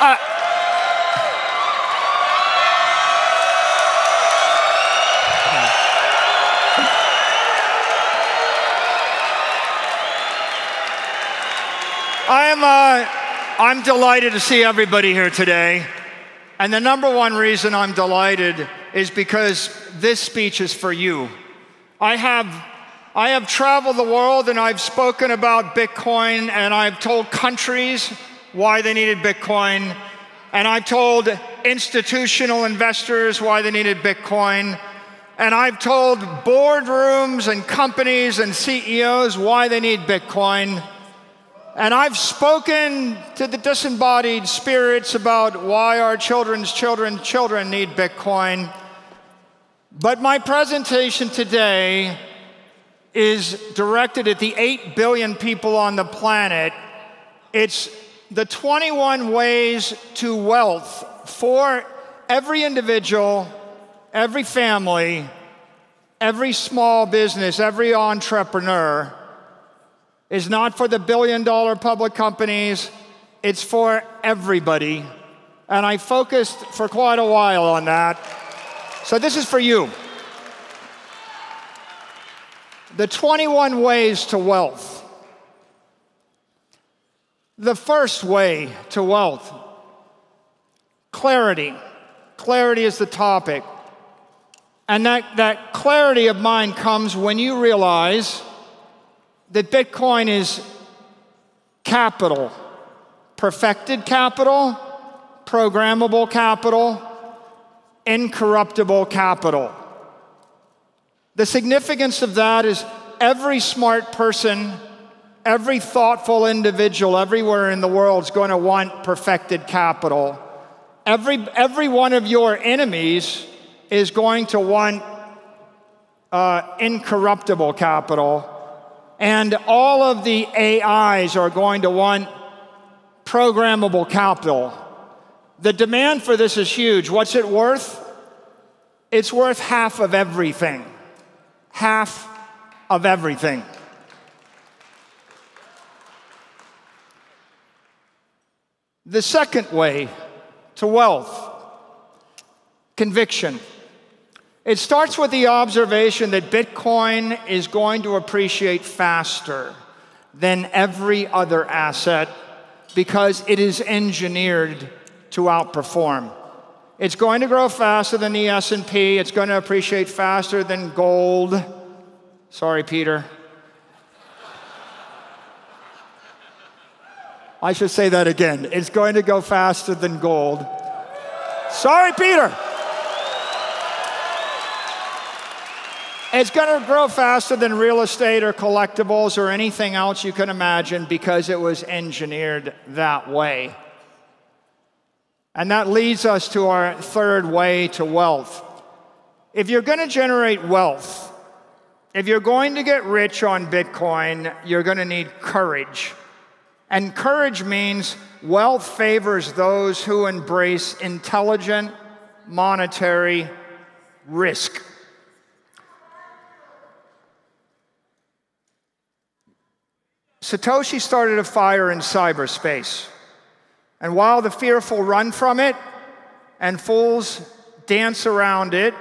Uh, I'm delighted to see everybody here today. And the number one reason I'm delighted is because this speech is for you. I have traveled the world and I've spoken about Bitcoin, and I've told countries why they needed Bitcoin, and I've told institutional investors why they needed Bitcoin, and I've told boardrooms and companies and CEOs why they need Bitcoin. And I've spoken to the disembodied spirits about why our children's children need Bitcoin. But my presentation today is directed at the 8 billion people on the planet. It's the 21 ways to wealth for every individual, every family, every small business, every entrepreneur. Is not for the billion-dollar public companies, it's for everybody. And I focused for quite a while on that. So this is for you. The 21 ways to wealth. The first way to wealth, clarity. Clarity is the topic. And that clarity of mind comes when you realize that Bitcoin is capital, perfected capital, programmable capital, incorruptible capital. The significance of that is every smart person, every thoughtful individual everywhere in the world is going to want perfected capital. Every one of your enemies is going to want incorruptible capital. And all of the AIs are going to want programmable capital. The demand for this is huge. What's it worth? It's worth half of everything. Half of everything. The second way to wealth, conviction. It starts with the observation that Bitcoin is going to appreciate faster than every other asset because it is engineered to outperform. It's going to grow faster than the S&P. It's going to appreciate faster than gold. Sorry, Peter. I should say that again. It's going to go faster than gold. Sorry, Peter. It's going to grow faster than real estate or collectibles or anything else you can imagine because it was engineered that way. And that leads us to our third way to wealth. If you're going to generate wealth, if you're going to get rich on Bitcoin, you're going to need courage. And courage means wealth favors those who embrace intelligent monetary risk. Satoshi started a fire in cyberspace. And while the fearful run from it and fools dance around it,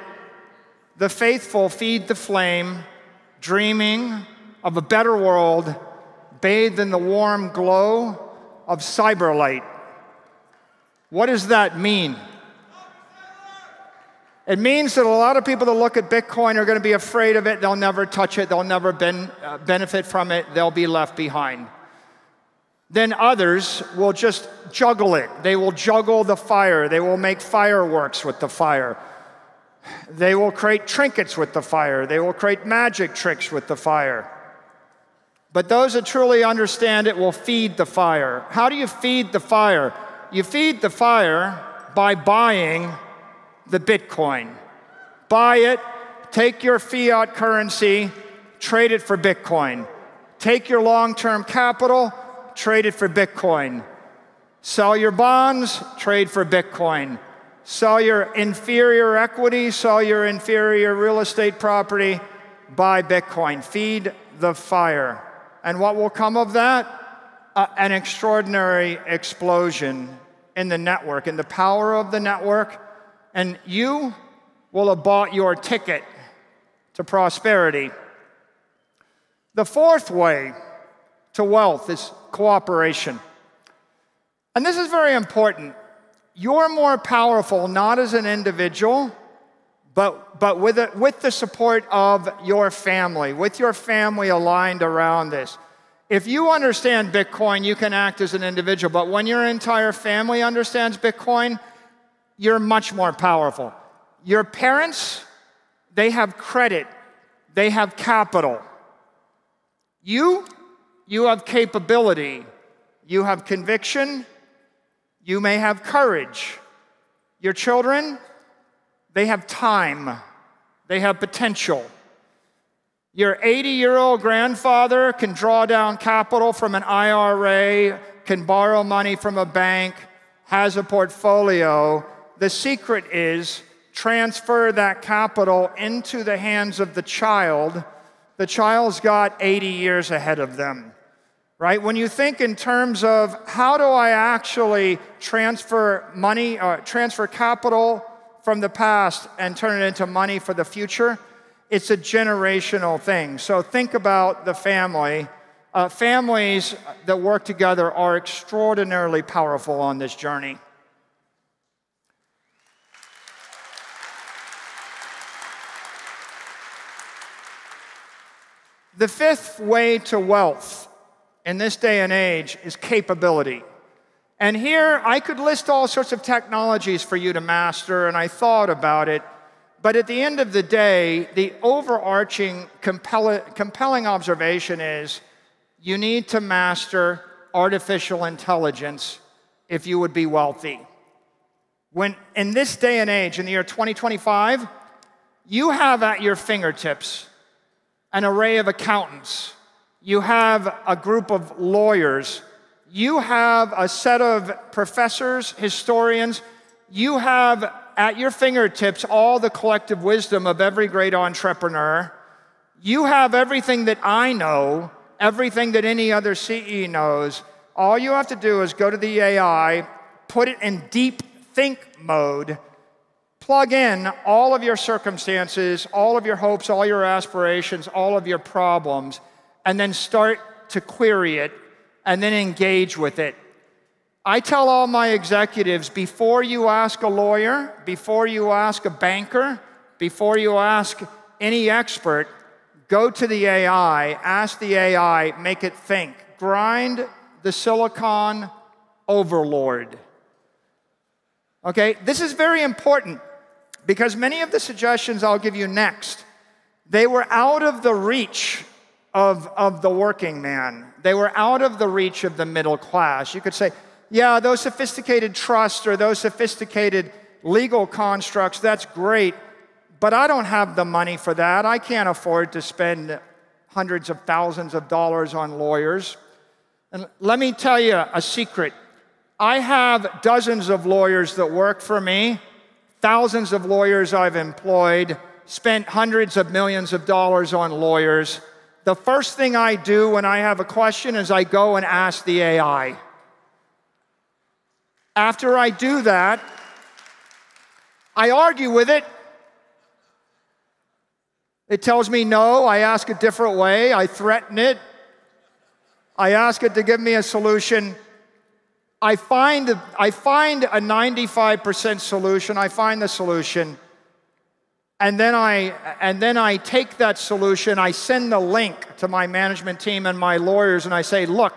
the faithful feed the flame, dreaming of a better world bathed in the warm glow of cyberlight. What does that mean? It means that a lot of people that look at Bitcoin are going to be afraid of it. They'll never touch it. They'll never benefit from it. They'll be left behind. Then others will just juggle it. They will juggle the fire. They will make fireworks with the fire. They will create trinkets with the fire. They will create magic tricks with the fire. But those that truly understand it will feed the fire. How do you feed the fire? You feed the fire by buying the Bitcoin. Buy it, take your fiat currency, trade it for Bitcoin. Take your long-term capital, trade it for Bitcoin. Sell your bonds, trade for Bitcoin. Sell your inferior equity, sell your inferior real estate property, buy Bitcoin. Feed the fire. And what will come of that? An extraordinary explosion in the network, in the power of the network, and you will have bought your ticket to prosperity. The fourth way to wealth is cooperation. And this is very important. You're more powerful not as an individual, but with the support of your family, with your family aligned around this. If you understand Bitcoin, you can act as an individual, but when your entire family understands Bitcoin, you're much more powerful. Your parents, they have credit, they have capital. You have capability, you have conviction, you may have courage. Your children, they have time, they have potential. Your 80-year-old grandfather can draw down capital from an IRA, can borrow money from a bank, has a portfolio. The secret is transfer that capital into the hands of the child. The child's got 80 years ahead of them, right? When you think in terms of how do I actually transfer money, transfer capital from the past and turn it into money for the future, it's a generational thing. So think about the family. Families that work together are extraordinarily powerful on this journey. The fifth way to wealth in this day and age is capability. And here I could list all sorts of technologies for you to master, and I thought about it. But at the end of the day, the overarching compelling observation is you need to master artificial intelligence if you would be wealthy. When in this day and age, in the year 2025, you have at your fingertips an array of accountants. You have a group of lawyers. You have a set of professors, historians. You have at your fingertips all the collective wisdom of every great entrepreneur. You have everything that I know, everything that any other CE knows. All you have to do is go to the AI, put it in deep think mode, plug in all of your circumstances, all of your hopes, all your aspirations, all of your problems, and then start to query it and then engage with it. I tell all my executives, before you ask a lawyer, before you ask a banker, before you ask any expert, go to the AI, ask the AI, make it think. Grind the silicon overlord. Okay, this is very important because many of the suggestions I'll give you next, they were out of the reach of the working man. They were out of the reach of the middle class. You could say, yeah, those sophisticated trusts or those sophisticated legal constructs, that's great, but I don't have the money for that. I can't afford to spend hundreds of thousands of dollars on lawyers. And let me tell you a secret. I have dozens of lawyers that work for me, thousands of lawyers I've employed, spent hundreds of millions of dollars on lawyers. The first thing I do when I have a question is I go and ask the AI. After I do that, I argue with it. It tells me no, I ask a different way, I threaten it. I ask it to give me a solution. I find a 95% solution, I find the solution, and then I take that solution, I send the link to my management team and my lawyers, and I say, look,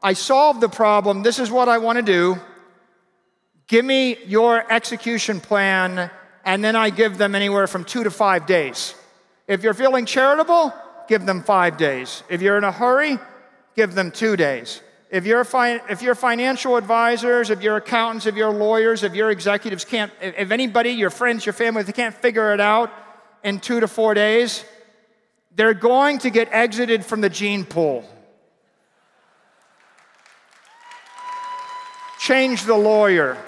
I solved the problem, this is what I want to do. Give me your execution plan, and then I give them anywhere from 2 to 5 days. If you're feeling charitable, give them 5 days. If you're in a hurry, give them 2 days. If your financial advisors, if your accountants, if your lawyers, if your executives can't, if anybody, your friends, your family, if they can't figure it out in 2 to 4 days, they're going to get exited from the gene pool. Change the lawyer.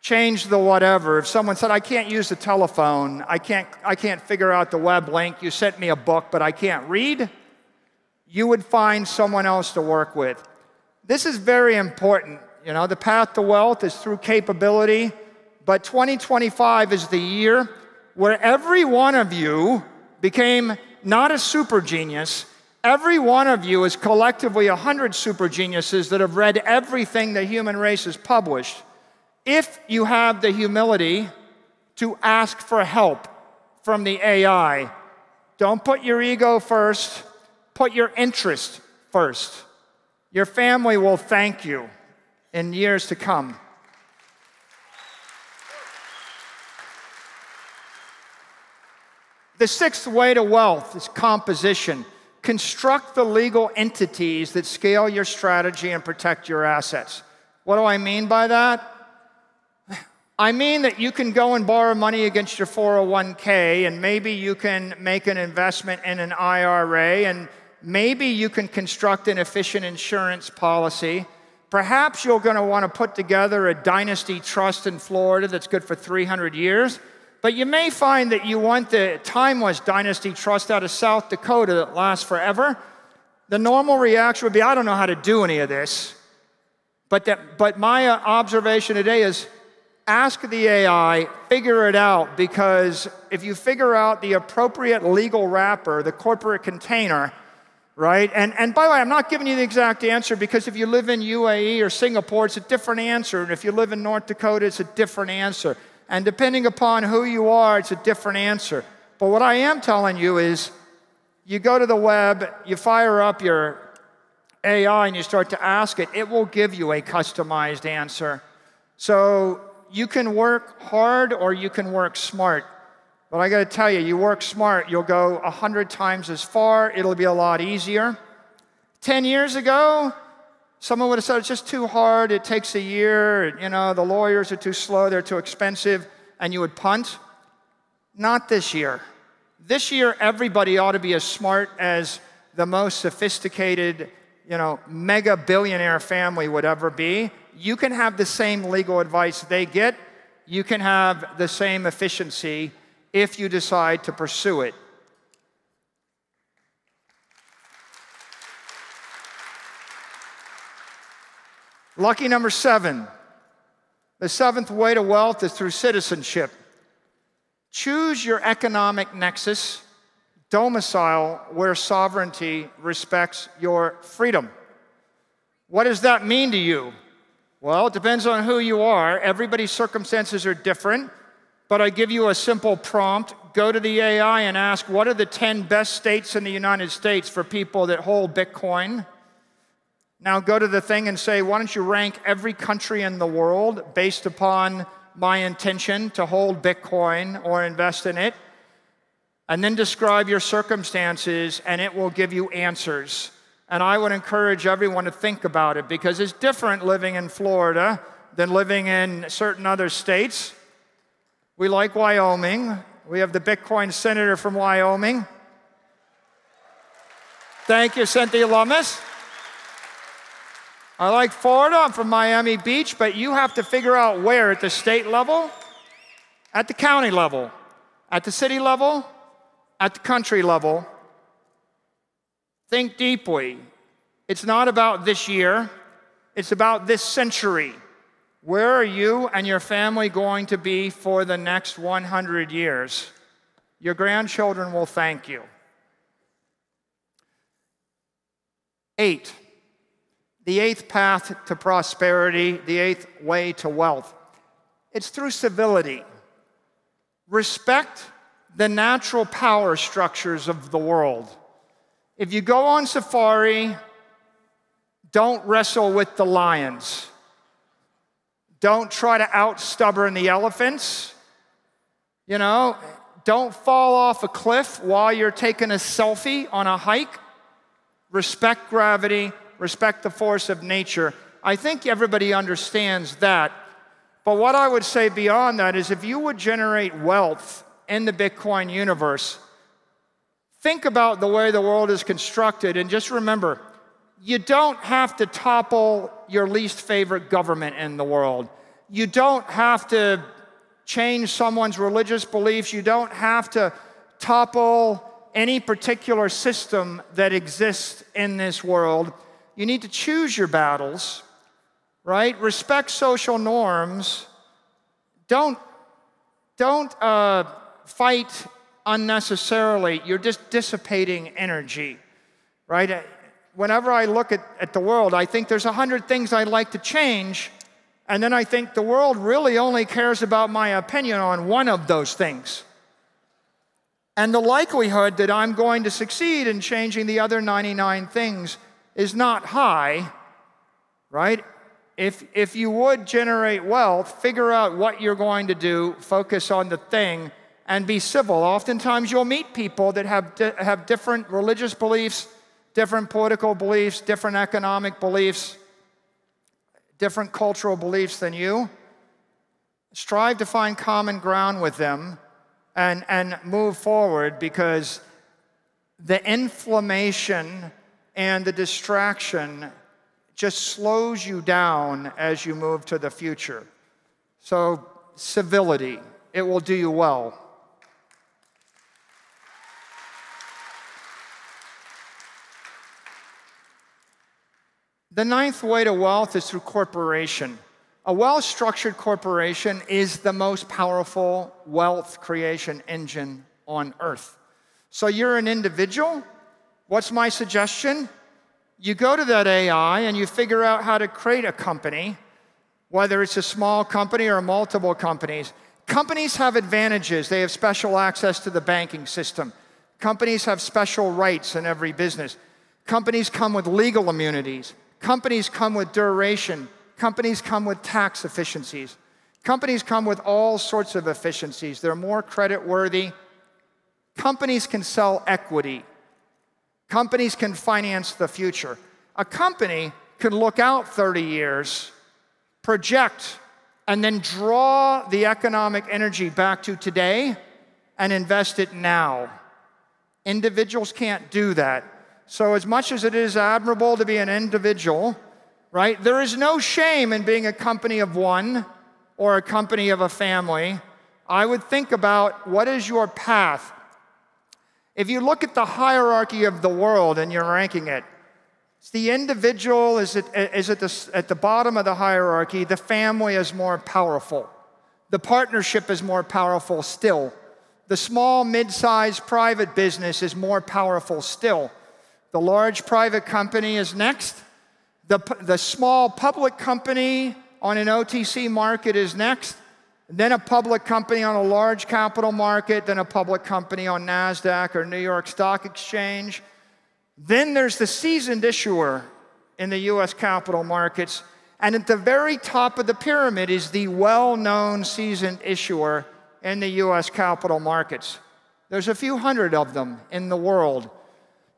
Change the whatever. If someone said, I can't use the telephone, I can't figure out the web link, you sent me a book, but I can't read, you would find someone else to work with. This is very important. You know, the path to wealth is through capability, but 2025 is the year where every one of you became not a super genius. Every one of you is collectively 100 super geniuses that have read everything the human race has published. If you have the humility to ask for help from the AI, don't put your ego first, put your interest first. Your family will thank you in years to come. The sixth way to wealth is composition. Construct the legal entities that scale your strategy and protect your assets. What do I mean by that? I mean that you can go and borrow money against your 401k, and maybe you can make an investment in an IRA, and maybe you can construct an efficient insurance policy. Perhaps you're going to want to put together a dynasty trust in Florida that's good for 300 years. But you may find that you want the timeless dynasty trust out of South Dakota that lasts forever. The normal reaction would be, I don't know how to do any of this. But my observation today is, ask the AI, figure it out, because if you figure out the appropriate legal wrapper, the corporate container, right? And by the way, I'm not giving you the exact answer, because if you live in UAE or Singapore, it's a different answer. And if you live in North Dakota, it's a different answer. And depending upon who you are, it's a different answer. But what I am telling you is, you go to the web, you fire up your AI and you start to ask it, it will give you a customized answer. So you can work hard or you can work smart. But I got to tell you, you work smart, you'll go 100 times as far. It'll be a lot easier. 10 years ago, someone would have said, it's just too hard, it takes a year, you know, the lawyers are too slow, they're too expensive, and you would punt. Not this year. This year, everybody ought to be as smart as the most sophisticated, you know, mega billionaire family would ever be. You can have the same legal advice they get. You can have the same efficiency if you decide to pursue it. Lucky number 7. The seventh way to wealth is through citizenship. Choose your economic nexus, domicile where sovereignty respects your freedom. What does that mean to you? Well, it depends on who you are. Everybody's circumstances are different, but I give you a simple prompt. Go to the AI and ask, what are the 10 best states in the United States for people that hold Bitcoin? Now go to the thing and say, why don't you rank every country in the world based upon my intention to hold Bitcoin or invest in it? And then describe your circumstances, and it will give you answers. And I would encourage everyone to think about it, because it's different living in Florida than living in certain other states. We like Wyoming. We have the Bitcoin senator from Wyoming. Thank you, Cynthia Lummis. I like Florida, I'm from Miami Beach, but you have to figure out where, at the state level, at the county level, at the city level, at the country level. Think deeply. It's not about this year, it's about this century. Where are you and your family going to be for the next 100 years? Your grandchildren will thank you. 8. The 8th path to prosperity, the 8th way to wealth. It's through civility. Respect the natural power structures of the world. If you go on safari, don't wrestle with the lions. Don't try to out-stubborn the elephants. You know, don't fall off a cliff while you're taking a selfie on a hike. Respect gravity. Respect the force of nature. I think everybody understands that. But what I would say beyond that is, if you would generate wealth in the Bitcoin universe, think about the way the world is constructed, and just remember, you don't have to topple your least favorite government in the world. You don't have to change someone's religious beliefs. You don't have to topple any particular system that exists in this world. You need to choose your battles, right? Respect social norms. Don't fight unnecessarily. You're just dissipating energy, right? Whenever I look at the world, I think there's 100 things I'd like to change, and then I think the world really only cares about my opinion on one of those things. And the likelihood that I'm going to succeed in changing the other 99 things is not high, right? If you would generate wealth, figure out what you're going to do, focus on the thing, and be civil. Oftentimes you'll meet people that have different religious beliefs, different political beliefs, different economic beliefs, different cultural beliefs than you. Strive to find common ground with them and move forward, because the inflammation and the distraction just slows you down as you move to the future. So, civility, it will do you well. The ninth way to wealth is through corporation. A well-structured corporation is the most powerful wealth creation engine on earth. So you're an individual. What's my suggestion? You go to that AI and you figure out how to create a company, whether it's a small company or multiple companies. Companies have advantages. They have special access to the banking system. Companies have special rights in every business. Companies come with legal immunities. Companies come with duration. Companies come with tax efficiencies. Companies come with all sorts of efficiencies. They're more credit-worthy. Companies can sell equity. Companies can finance the future. A company can look out 30 years, project, and then draw the economic energy back to today and invest it now. Individuals can't do that. So as much as it is admirable to be an individual, right, there is no shame in being a company of one or a company of a family. I would think about, what is your path? If you look at the hierarchy of the world and you're ranking it, it's the individual is at the bottom of the hierarchy. The family is more powerful. The partnership is more powerful still. The small, mid-sized private business is more powerful still. The large private company is next. The small public company on an OTC market is next. Then a public company on a large capital market. Then a public company on NASDAQ or New York Stock Exchange. Then there's the seasoned issuer in the US capital markets. And at the very top of the pyramid is the well-known seasoned issuer in the US capital markets. There's a few hundred of them in the world.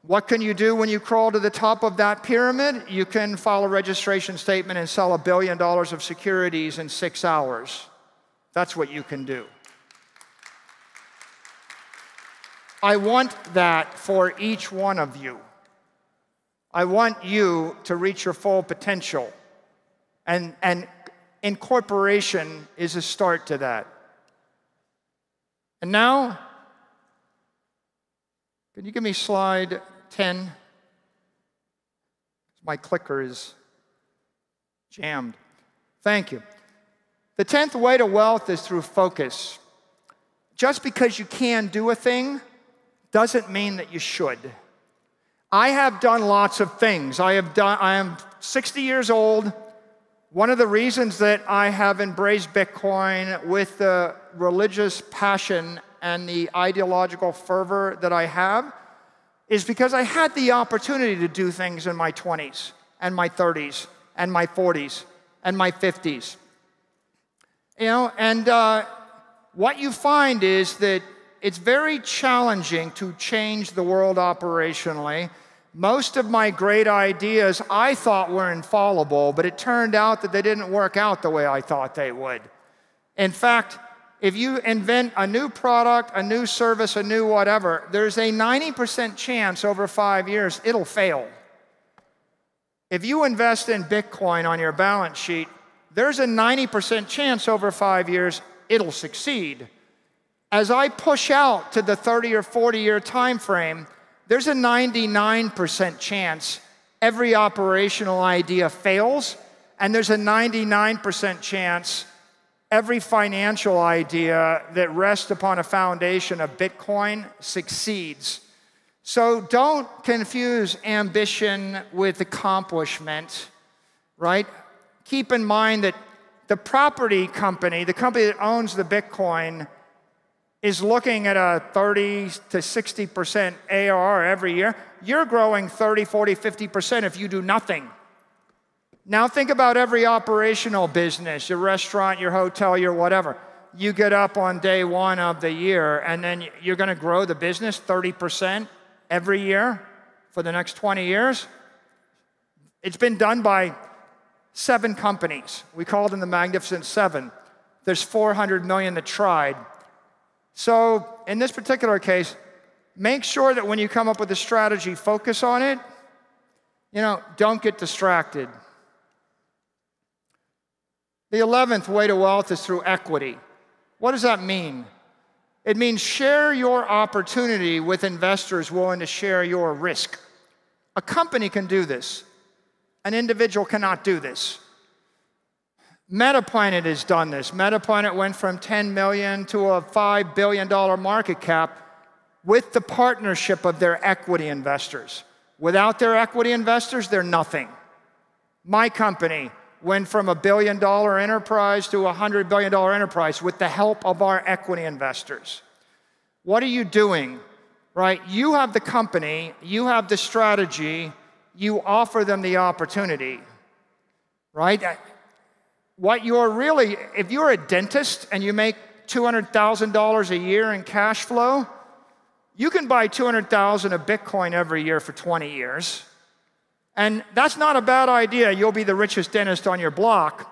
What can you do when you crawl to the top of that pyramid? You can file a registration statement and sell $1 billion of securities in 6 hours. That's what you can do. I want that for each one of you. I want you to reach your full potential. And incorporation is a start to that. And now, can you give me slide 10? My clicker is jammed. Thank you. The 10th way to wealth is through focus. Just because you can do a thing doesn't mean that you should. I have done lots of things. I am 60 years old. One of the reasons that I have embraced Bitcoin with the religious passion and the ideological fervor that I have is because I had the opportunity to do things in my 20s and my 30s and my 40s and my 50s. You know, and what you find is that it's very challenging to change the world operationally. Most of my great ideas I thought were infallible, but it turned out that they didn't work out the way I thought they would. In fact, if you invent a new product, a new service, a new whatever, there's a 90% chance over 5 years it'll fail. If you invest in Bitcoin on your balance sheet, there's a 90% chance over 5 years it'll succeed. As I push out to the 30 or 40-year time frame, there's a 99% chance every operational idea fails, And there's a 99% chance every financial idea that rests upon a foundation of Bitcoin succeeds. So don't confuse ambition with accomplishment, right? Keep in mind that the property company, the company that owns the Bitcoin, is looking at a 30 to 60% ARR every year. You're growing 30, 40, 50% if you do nothing. Now think about every operational business, your restaurant, your hotel, your whatever. You get up on day one of the year, and then you're going to grow the business 30% every year for the next 20 years. It's been done by 7 companies. We call them the Magnificent Seven. There's 400 million that tried. So in this particular case, make sure that when you come up with a strategy, focus on it. Don't get distracted. The 11th way to wealth is through equity. What does that mean? It means share your opportunity with investors willing to share your risk. A company can do this. An individual cannot do this. Metaplanet has done this. Metaplanet went from 10 million to a $5 billion market cap with the partnership of their equity investors. Without their equity investors, they're nothing. My company went from $1 billion enterprise to a $100 billion enterprise with the help of our equity investors. What are you doing, right? You have the company, you have the strategy, you offer them the opportunity, right? What you're really, if you're a dentist and you make $200,000 a year in cash flow, you can buy 200,000 of Bitcoin every year for 20 years. And that's not a bad idea. You'll be the richest dentist on your block.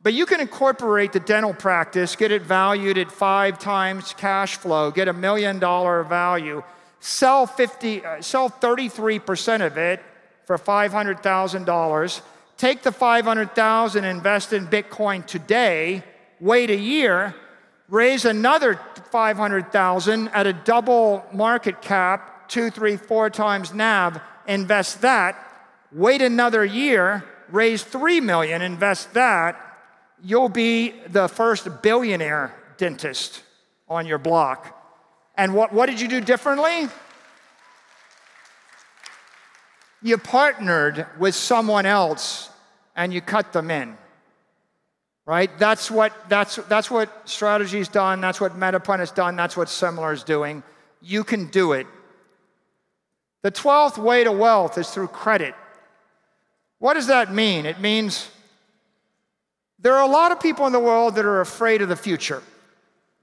But you can incorporate the dental practice, get it valued at 5 times cash flow, get $1 million value, sell 33% of it for $500,000, take the $500,000, invest in Bitcoin today, wait a year, raise another $500,000 at a double market cap, 2, 3, 4 times NAV, invest that, wait another year, raise $3 million, invest that, you'll be the first billionaire dentist on your block. And what did you do differently? You partnered with someone else and you cut them in, right? That's what Strategy's done. That's what Metaplanet's done. That's what Saylor is doing. You can do it. The 12th way to wealth is through credit. What does that mean? It means there are a lot of people in the world that are afraid of the future.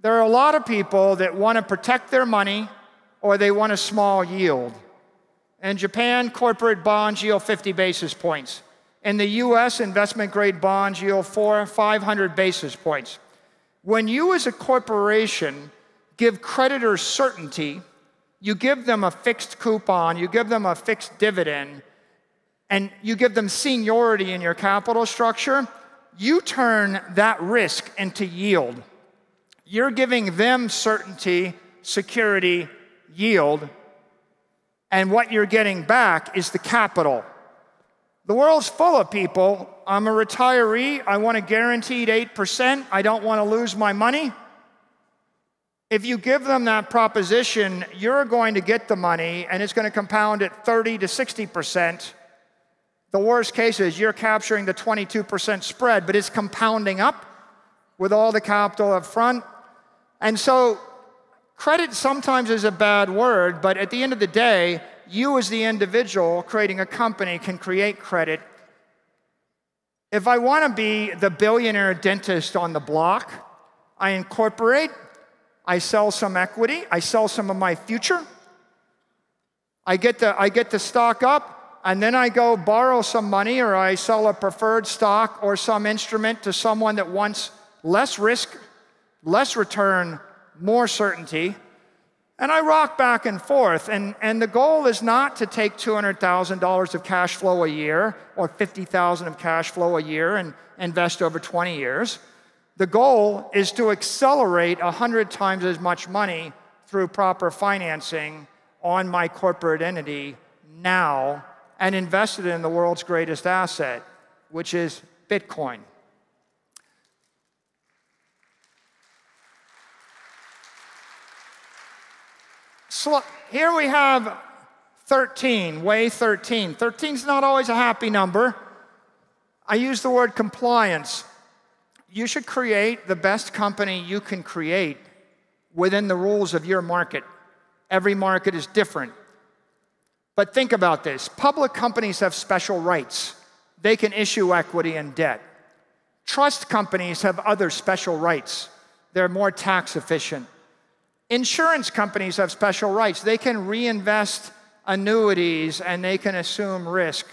There are a lot of people that want to protect their money or they want a small yield. In Japan, corporate bonds yield 50 basis points. In the US, investment-grade bonds yield 500 basis points. When you as a corporation give creditors certainty, you give them a fixed coupon, you give them a fixed dividend, and you give them seniority in your capital structure, you turn that risk into yield. You're giving them certainty, security, yield, and what you're getting back is the capital. The world's full of people. I'm a retiree. I want a guaranteed 8%. I don't want to lose my money. If you give them that proposition, you're going to get the money, and it's going to compound at 30 to 60%. The worst case is you're capturing the 22% spread, but it's compounding up with all the capital up front. And so credit sometimes is a bad word, but at the end of the day, you as the individual creating a company can create credit. If I want to be the billionaire dentist on the block, I incorporate, I sell some equity, I sell some of my future, I get the stock up, and then I go borrow some money or I sell a preferred stock or some instrument to someone that wants less risk, less return, more certainty, and I rock back and forth. And the goal is not to take $200,000 of cash flow a year or $50,000 of cash flow a year and invest over 20 years. The goal is to accelerate 100 times as much money through proper financing on my corporate entity now and invest it in the world's greatest asset, which is Bitcoin. So here we have 13, way 13. 13 is not always a happy number. I use the word compliance. You should create the best company you can create within the rules of your market. Every market is different. But think about this. Public companies have special rights. They can issue equity and debt. Trust companies have other special rights. They're more tax efficient. Insurance companies have special rights. They can reinvest annuities and they can assume risk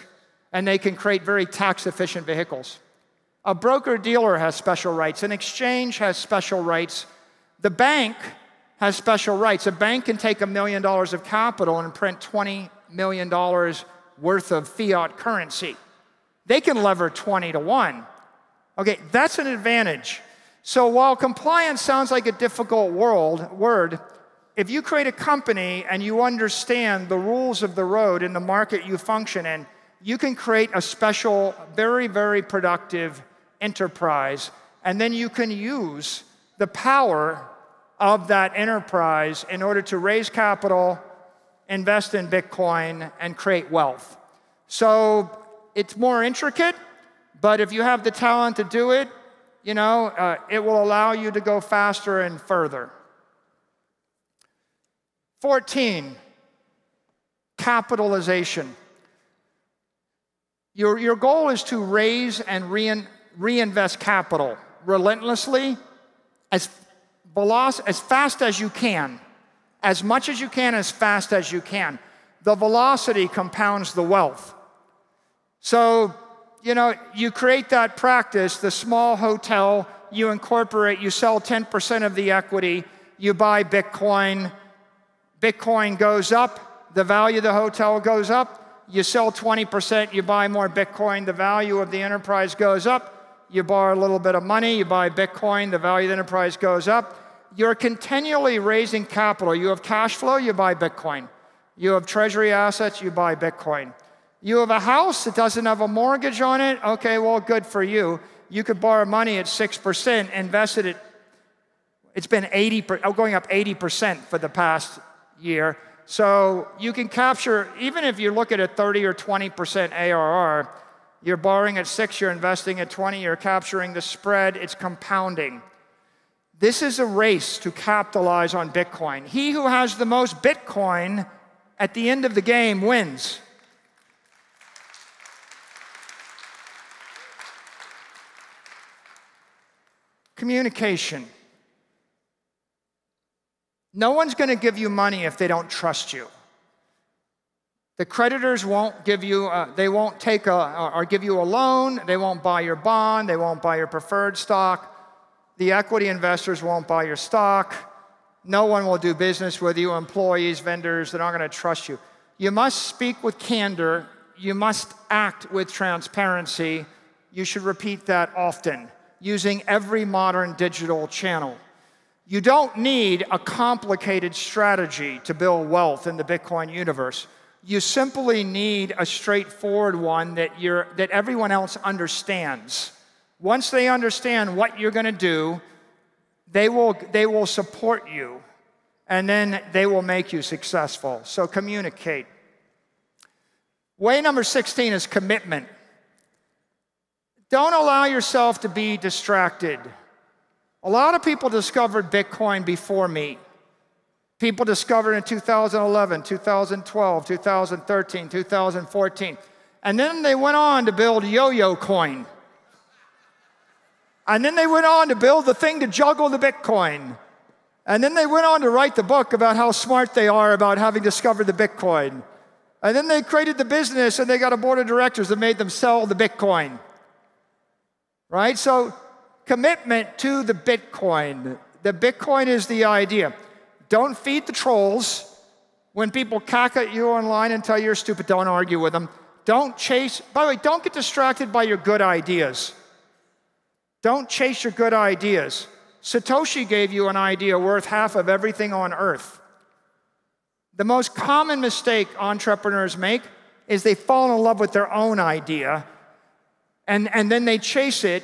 and they can create very tax efficient vehicles. A broker-dealer has special rights. An exchange has special rights. The bank has special rights. A bank can take $1 million of capital and print $20 million worth of fiat currency. They can lever 20 to 1. Okay, that's an advantage. So while compliance sounds like a difficult word, if you create a company and you understand the rules of the road in the market you function in, you can create a special, very, very productive enterprise, and then you can use the power of that enterprise in order to raise capital, invest in Bitcoin, and create wealth. So it's more intricate, but if you have the talent to do it, you know, it will allow you to go faster and further. 14, capitalization. Your goal is to raise and reinvest capital relentlessly, as fast as you can, as much as you can, as fast as you can. The velocity compounds the wealth. So, you know, you create that practice, the small hotel, you incorporate, you sell 10% of the equity, you buy Bitcoin, Bitcoin goes up, the value of the hotel goes up, you sell 20%, you buy more Bitcoin, the value of the enterprise goes up, you borrow a little bit of money, you buy Bitcoin, the value of the enterprise goes up. You're continually raising capital. You have cash flow, you buy Bitcoin. You have treasury assets, you buy Bitcoin. You have a house that doesn't have a mortgage on it, okay, well, good for you. You could borrow money at 6%, invest it at, it's been going up 80% for the past year. So you can capture, even if you look at a 30 or 20% ARR, you're borrowing at 6, you're investing at 20, you're capturing the spread, it's compounding. This is a race to capitalize on Bitcoin. He who has the most Bitcoin at the end of the game wins. Communication. No one's going to give you money if they don't trust you. The creditors won't give you, they won't take or give you a loan, they won't buy your bond, they won't buy your preferred stock. The equity investors won't buy your stock. No one will do business with you, employees, vendors, they're not going to trust you. You must speak with candor, you must act with transparency. You should repeat that often, using every modern digital channel. You don't need a complicated strategy to build wealth in the Bitcoin universe. You simply need a straightforward one that everyone else understands. Once they understand what you're going to do, they will support you, and then they will make you successful. So communicate. Way number 16 is commitment. Don't allow yourself to be distracted. A lot of people discovered Bitcoin before me. People discovered in 2011, 2012, 2013, 2014. And then they went on to build Yo-Yo Coin. And then they went on to build the thing to juggle the Bitcoin. And then they went on to write the book about how smart they are about having discovered the Bitcoin. And then they created the business and they got a board of directors that made them sell the Bitcoin. Right? So commitment to the Bitcoin. The Bitcoin is the idea. Don't feed the trolls. When people cack at you online and tell you you're stupid, don't argue with them. Don't chase, by the way, don't get distracted by your good ideas. Don't chase your good ideas. Satoshi gave you an idea worth half of everything on earth. The most common mistake entrepreneurs make is they fall in love with their own idea, and then they chase it.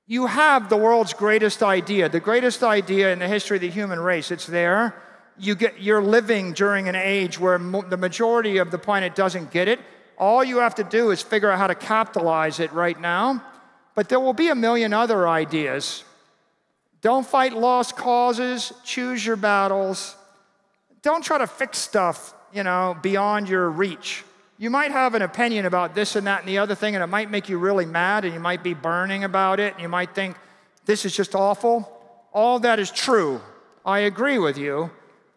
You have the world's greatest idea, the greatest idea in the history of the human race. It's there. You're living during an age where the majority of the planet doesn't get it. All you have to do is figure out how to capitalize it right now. But there will be a million other ideas. Don't fight lost causes. Choose your battles. Don't try to fix stuff, beyond your reach. You might have an opinion about this and that and the other thing, and it might make you really mad, and you might be burning about it, and you might think, this is just awful. All that is true. I agree with you.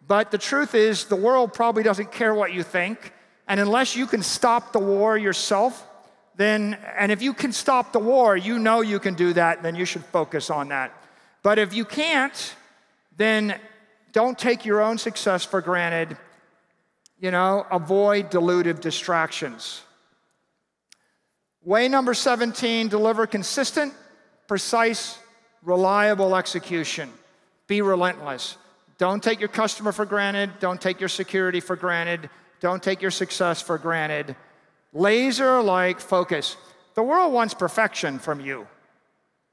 But the truth is, the world probably doesn't care what you think. And unless you can stop the war yourself, and if you can stop the war, you can do that, then you should focus on that. But if you can't, then don't take your own success for granted. Avoid delusive distractions. Way number 17, deliver consistent, precise, reliable execution. Be relentless. Don't take your customer for granted. Don't take your security for granted. Don't take your success for granted. Laser-like focus. The world wants perfection from you.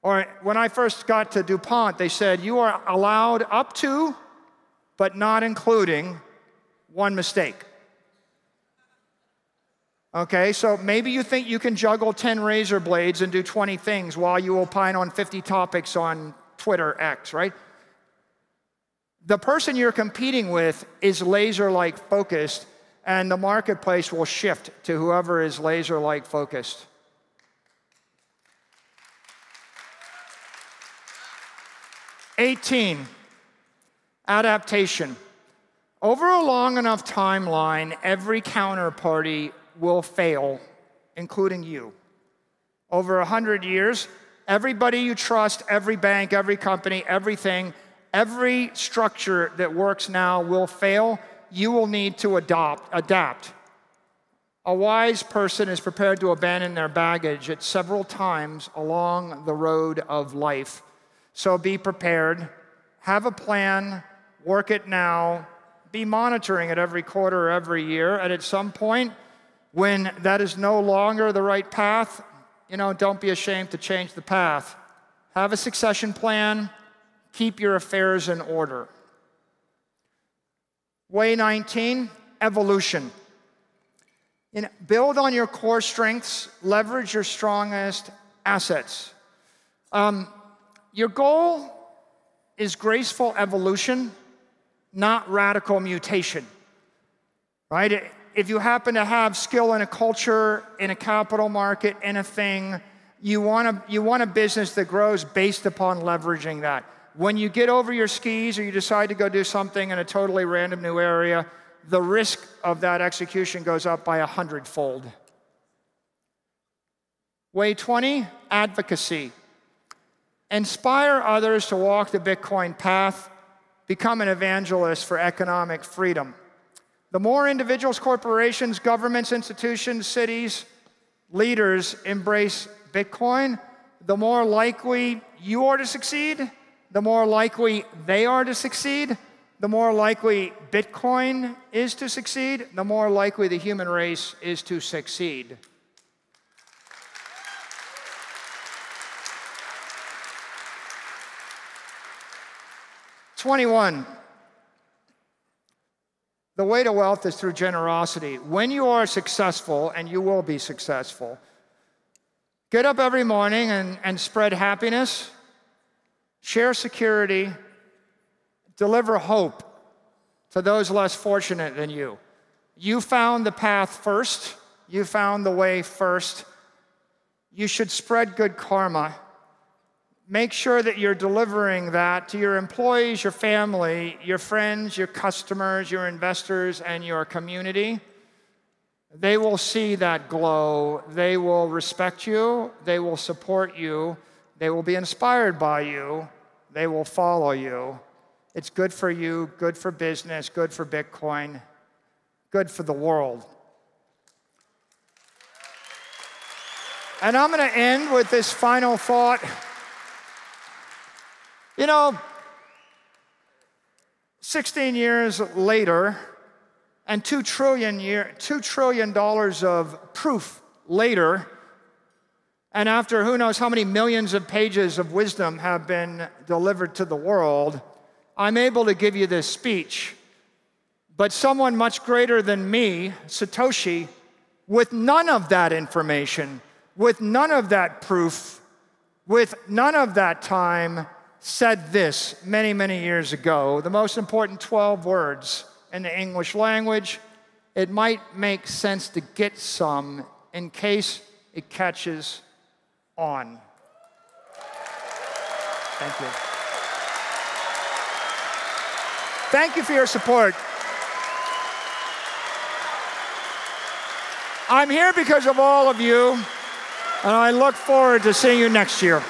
Or when I first got to DuPont, they said, you are allowed up to, but not including, one mistake. Okay, so maybe you think you can juggle 10 razor blades and do 20 things while you opine on 50 topics on Twitter X, right? The person you're competing with is laser-like focused, and the marketplace will shift to whoever is laser-like focused. '18, adaptation. Over a long enough timeline, every counterparty will fail, including you. Over 100 years, everybody you trust, every bank, every company, everything, every structure that works now will fail. You will need to adapt. A wise person is prepared to abandon their baggage at several times along the road of life. So be prepared, have a plan, work it now, be monitoring it every quarter or every year, and at some point, when that is no longer the right path, don't be ashamed to change the path. Have a succession plan, keep your affairs in order. Way 19, evolution. Build on your core strengths, leverage your strongest assets. Your goal is graceful evolution, not radical mutation, right? If you happen to have skill in a culture, in a capital market, in a thing, you want a business that grows based upon leveraging that. When you get over your skis or you decide to go do something in a totally random new area, the risk of that execution goes up by 100-fold. Way 20, advocacy. Inspire others to walk the Bitcoin path. Become an evangelist for economic freedom. The more individuals, corporations, governments, institutions, cities, leaders embrace Bitcoin, the more likely you are to succeed, the more likely they are to succeed, the more likely Bitcoin is to succeed, the more likely the human race is to succeed. '21. The way to wealth is through generosity. When you are successful, and you will be successful, get up every morning and spread happiness, share security, deliver hope to those less fortunate than you. You found the path first. You found the way first. You should spread good karma. Make sure that you're delivering that to your employees, your family, your friends, your customers, your investors, and your community. They will see that glow. They will respect you. They will support you. They will be inspired by you. They will follow you. It's good for you, good for business, good for Bitcoin, good for the world. And I'm going to end with this final thought. 16 years later, and $2 trillion of proof later, And after who knows how many millions of pages of wisdom have been delivered to the world, I'm able to give you this speech. But someone much greater than me, Satoshi, with none of that information, with none of that proof, with none of that time, said this many, many years ago, the most important 12 words in the English language. It might make sense to get some in case it catches on. Thank you. Thank you for your support. I'm here because of all of you, and I look forward to seeing you next year.